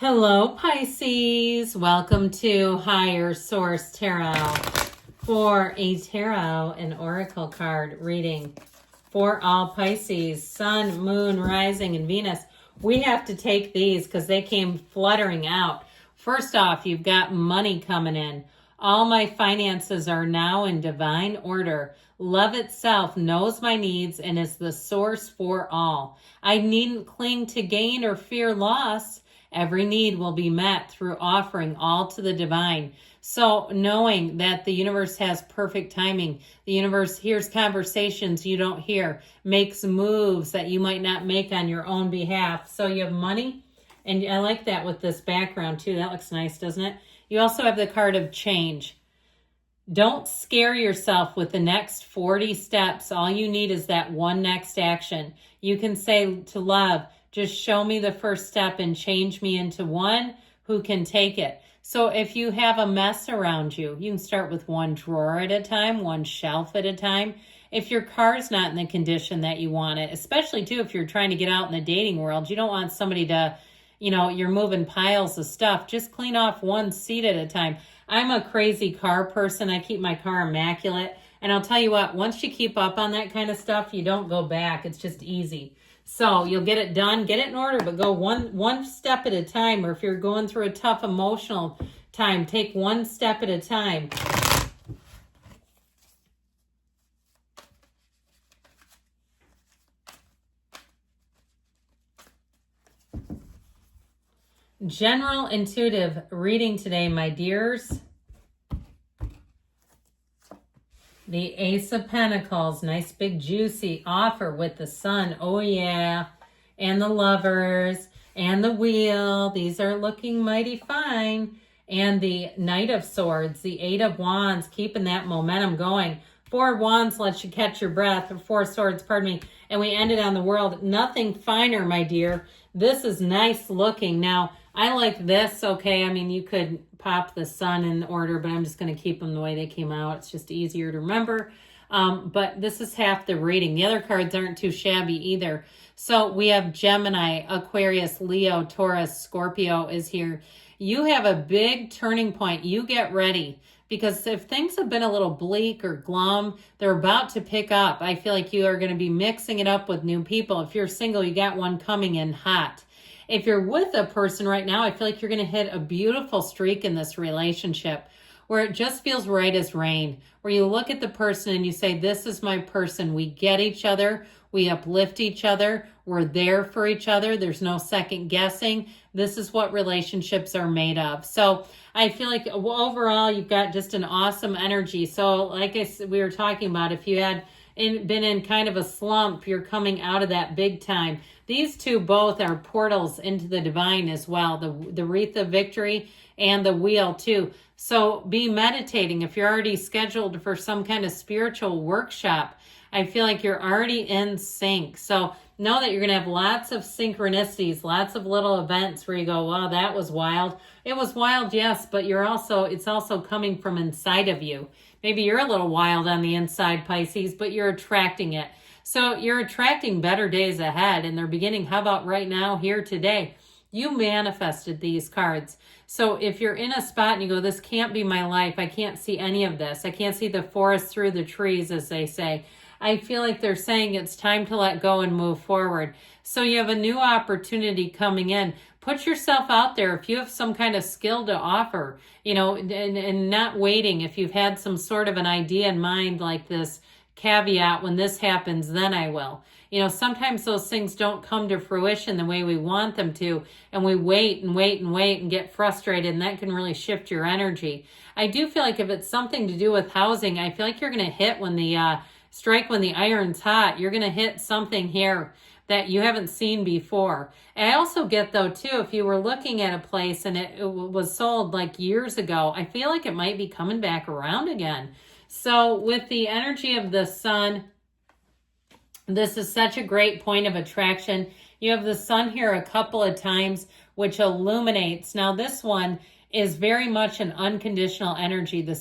Hello, Pisces. Welcome to Higher Source Tarot for a tarot and oracle card reading for all Pisces, Sun, Moon, Rising, and Venus. We have to take these because they came fluttering out. First off, you've got money coming in. All my finances are now in divine order. Love itself knows my needs and is the source for all. I needn't cling to gain or fear loss. Every need will be met through offering all to the divine. So knowing that the universe has perfect timing, the universe hears conversations you don't hear, makes moves that you might not make on your own behalf. So you have money, and I like that with this background too. That looks nice, doesn't it? You also have the card of change. Don't scare yourself with the next 40 steps. All you need is that one next action. You can say to love, just show me the first step and change me into one who can take it. So if you have a mess around you, you can start with one drawer at a time, one shelf at a time. If your car's not in the condition that you want it, especially too if you're trying to get out in the dating world, you don't want somebody to, you're moving piles of stuff. Just clean off one seat at a time. I'm a crazy car person. I keep my car immaculate. And I'll tell you what, once you keep up on that kind of stuff, you don't go back. It's just easy. So you'll get it done, get it in order, but go one step at a time. Or if you're going through a tough emotional time, take one step at a time. General intuitive reading today, my dears. The Ace of Pentacles, nice big juicy offer with the Sun. Oh yeah. And the Lovers and the Wheel. These are looking mighty fine. And the Knight of Swords, the Eight of Wands, keeping that momentum going. Four of Wands lets you catch your breath. Or Four Swords, pardon me. And we ended on the World. Nothing finer, my dear. This is nice looking. Now, I like this, okay? I mean, you could pop the Sun in order, but I'm just going to keep them the way they came out. It's just easier to remember. But this is half the reading. The other cards aren't too shabby either. So we have Gemini, Aquarius, Leo, Taurus, Scorpio is here. You have a big turning point. You get ready. Because if things have been a little bleak or glum, they're about to pick up. I feel like you are going to be mixing it up with new people. If you're single, you got one coming in hot. If you're with a person right now, I feel like you're going to hit a beautiful streak in this relationship where it just feels right as rain, where you look at the person and you say, this is my person. We get each other. We uplift each other. We're there for each other. There's no second guessing. This is what relationships are made of. So I feel like overall, you've got just an awesome energy. So like we were talking about, if you had been in kind of a slump, you're coming out of that big time. These two both are portals into the divine as well, the Wreath of Victory and the Wheel too. So be meditating. If you're already scheduled for some kind of spiritual workshop, I feel like you're already in sync. So know that you're going to have lots of synchronicities, lots of little events where you go, wow, that was wild. It was wild, yes, but it's also coming from inside of you. Maybe you're a little wild on the inside, Pisces, but you're attracting it. So you're attracting better days ahead, and they're beginning. How about right now, here today? You manifested these cards. So if you're in a spot and you go, this can't be my life. I can't see any of this. I can't see the forest through the trees, as they say. I feel like they're saying it's time to let go and move forward. So you have a new opportunity coming in. Put yourself out there. If you have some kind of skill to offer, and not waiting. If you've had some sort of an idea in mind, like this caveat, when this happens, then I will. Sometimes those things don't come to fruition the way we want them to, and we wait and wait and wait and get frustrated, and that can really shift your energy. I do feel like if it's something to do with housing, I feel like you're going to hit when the strike when the iron's hot. You're going to hit something here that you haven't seen before. And I also get, though, too, if you were looking at a place and it was sold like years ago, I feel like it might be coming back around again. So with the energy of the Sun, this is such a great point of attraction. You have the Sun here a couple of times, which illuminates. Now this one is very much an unconditional energy. The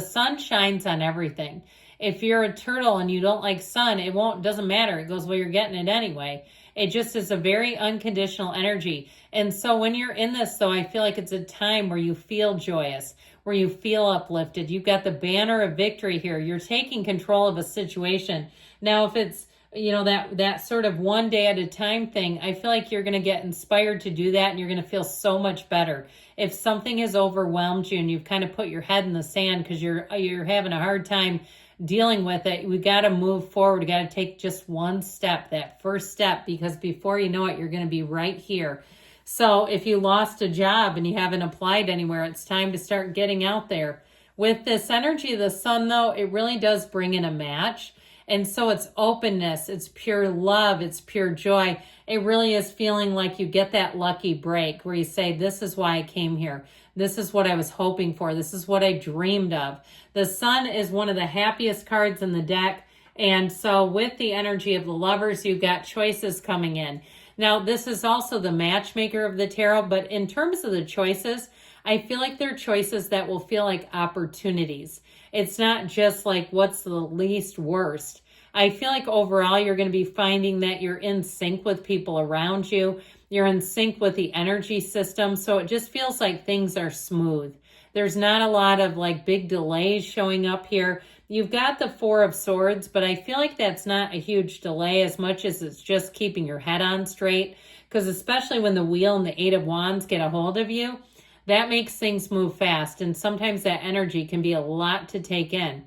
sun shines on everything. If you're a turtle and you don't like sun, doesn't matter. It goes, well, you're getting it anyway. It just is a very unconditional energy. And so when you're in this, though, I feel like it's a time where you feel joyous, where you feel uplifted. You've got the banner of victory here. You're taking control of a situation. Now, if it's, you know, that sort of one day at a time thing, I feel like you're going to get inspired to do that, and you're going to feel so much better. If something has overwhelmed you and you've kind of put your head in the sand because you're having a hard time dealing with it, we got to move forward. We got to take just one step, that first step, because before you know it, you're going to be right here. So if you lost a job and you haven't applied anywhere, it's time to start getting out there. With this energy of the sun, though, it really does bring in a match. And so it's openness, it's pure love, it's pure joy. It really is feeling like you get that lucky break where you say, this is why I came here. This is what I was hoping for. This is what I dreamed of. The sun is one of the happiest cards in the deck. And so with the energy of the lovers, you've got choices coming in. Now, this is also the matchmaker of the tarot, but in terms of the choices, I feel like they're choices that will feel like opportunities. It's not just like what's the least worst. I feel like overall you're going to be finding that you're in sync with people around you. You're in sync with the energy system. So it just feels like things are smooth. There's not a lot of like big delays showing up here. You've got the Four of Swords, but I feel like that's not a huge delay as much as it's just keeping your head on straight. Because especially when the Wheel and the Eight of Wands get a hold of you, that makes things move fast. And sometimes that energy can be a lot to take in.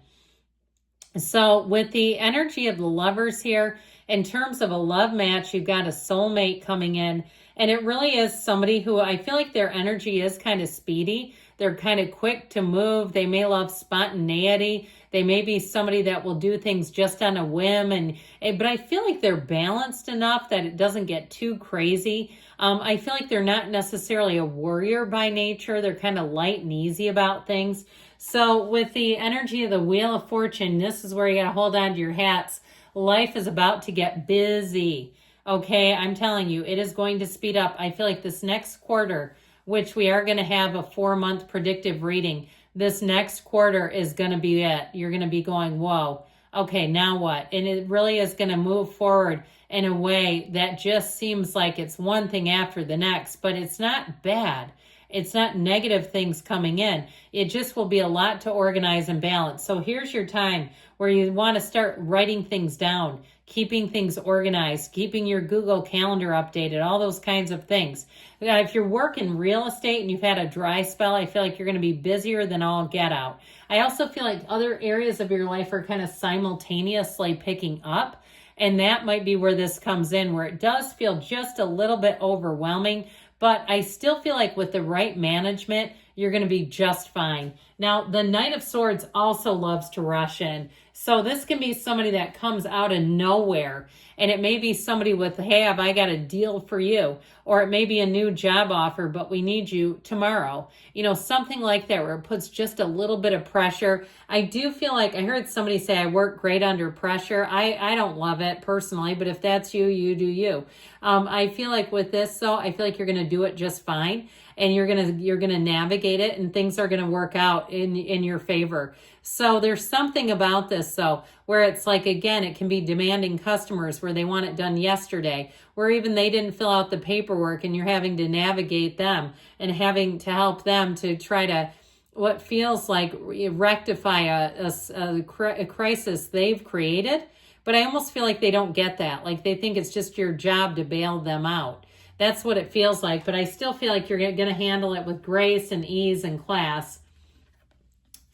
So with the energy of the lovers here, in terms of a love match, you've got a soulmate coming in. And it really is somebody who I feel like their energy is kind of speedy. They're kind of quick to move. They may love spontaneity. They may be somebody that will do things just on a whim. But I feel like they're balanced enough that it doesn't get too crazy. I feel like they're not necessarily a warrior by nature. They're kind of light and easy about things. So with the energy of the Wheel of Fortune, this is where you got to hold on to your hats. Life is about to get busy. Okay, I'm telling you, it is going to speed up. I feel like this next quarter, which we are going to have a 4-month predictive reading, this next quarter is going to be it. You're going to be going, whoa, okay, now what? And it really is going to move forward in a way that just seems like it's one thing after the next, but it's not bad. It's not negative things coming in. It just will be a lot to organize and balance. So here's your time where you want to start writing things down, keeping things organized, keeping your Google Calendar updated, all those kinds of things. If you're working real estate and you've had a dry spell, I feel like you're going to be busier than all get out. I also feel like other areas of your life are kind of simultaneously picking up. And that might be where this comes in, where it does feel just a little bit overwhelming. But I still feel like with the right management, you're going to be just fine. Now, the Knight of Swords also loves to rush in. So this can be somebody that comes out of nowhere. And it may be somebody with, hey, have I got a deal for you? Or it may be a new job offer, but we need you tomorrow. You know, something like that where it puts just a little bit of pressure. I do feel like, I heard somebody say I work great under pressure. I don't love it personally, but if that's you, you do you. I feel like with this, though, I feel like you're going to do it just fine. And you're gonna navigate it, and things are gonna work out in your favor. So there's something about this, though, where it's like, again, it can be demanding customers where they want it done yesterday, where even they didn't fill out the paperwork, and you're having to navigate them and having to help them to try to what feels like rectify a crisis they've created. But I almost feel like they don't get that. Like they think it's just your job to bail them out. That's what it feels like, but I still feel like you're going to handle it with grace and ease and class.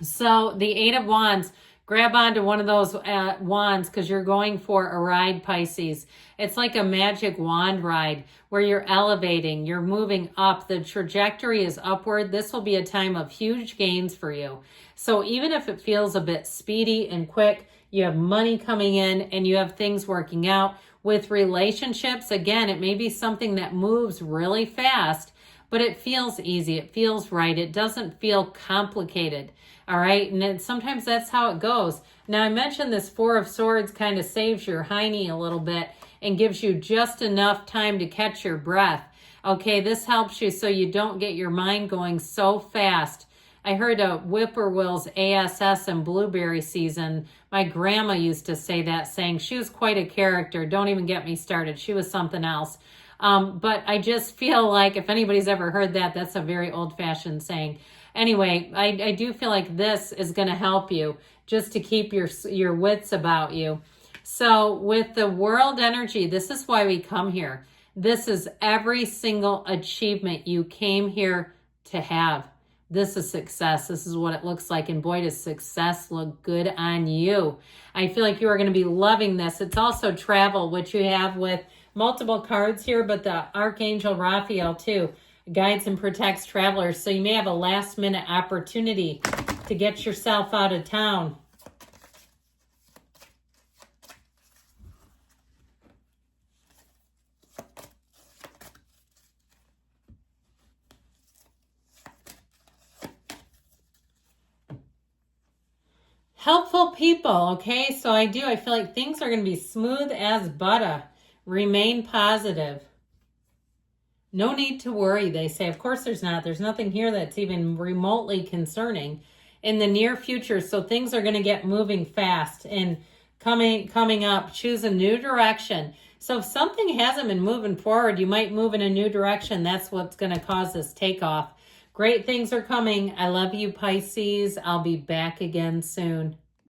So the Eight of Wands, grab onto one of those wands because you're going for a ride, Pisces. It's like a magic wand ride where you're elevating, you're moving up. The trajectory is upward. This will be a time of huge gains for you. So even if it feels a bit speedy and quick, you have money coming in and you have things working out. With relationships, again, it may be something that moves really fast, but it feels easy. It feels right. It doesn't feel complicated. All right. And sometimes that's how it goes. Now, I mentioned this Four of Swords kind of saves your hiney a little bit and gives you just enough time to catch your breath. Okay. This helps you so you don't get your mind going so fast. I heard a whippoorwill's ASS and blueberry season. My grandma used to say that saying. She was quite a character. Don't even get me started. She was something else. But I just feel like if anybody's ever heard that, that's a very old-fashioned saying. Anyway, I do feel like this is going to help you just to keep your wits about you. So with the world energy, this is why we come here. This is every single achievement you came here to have. This is success. This is what it looks like. And boy, does success look good on you. I feel like you are going to be loving this. It's also travel, which you have with multiple cards here, but the Archangel Raphael too guides and protects travelers. So you may have a last minute opportunity to get yourself out of town. Helpful people, okay? So I feel like things are going to be smooth as butter. Remain positive. No need to worry, they say. Of course there's not. There's nothing here that's even remotely concerning in the near future. So things are going to get moving fast and coming up. Choose a new direction. So if something hasn't been moving forward, you might move in a new direction. That's what's going to cause this takeoff. Great things are coming. I love you, Pisces. I'll be back again soon.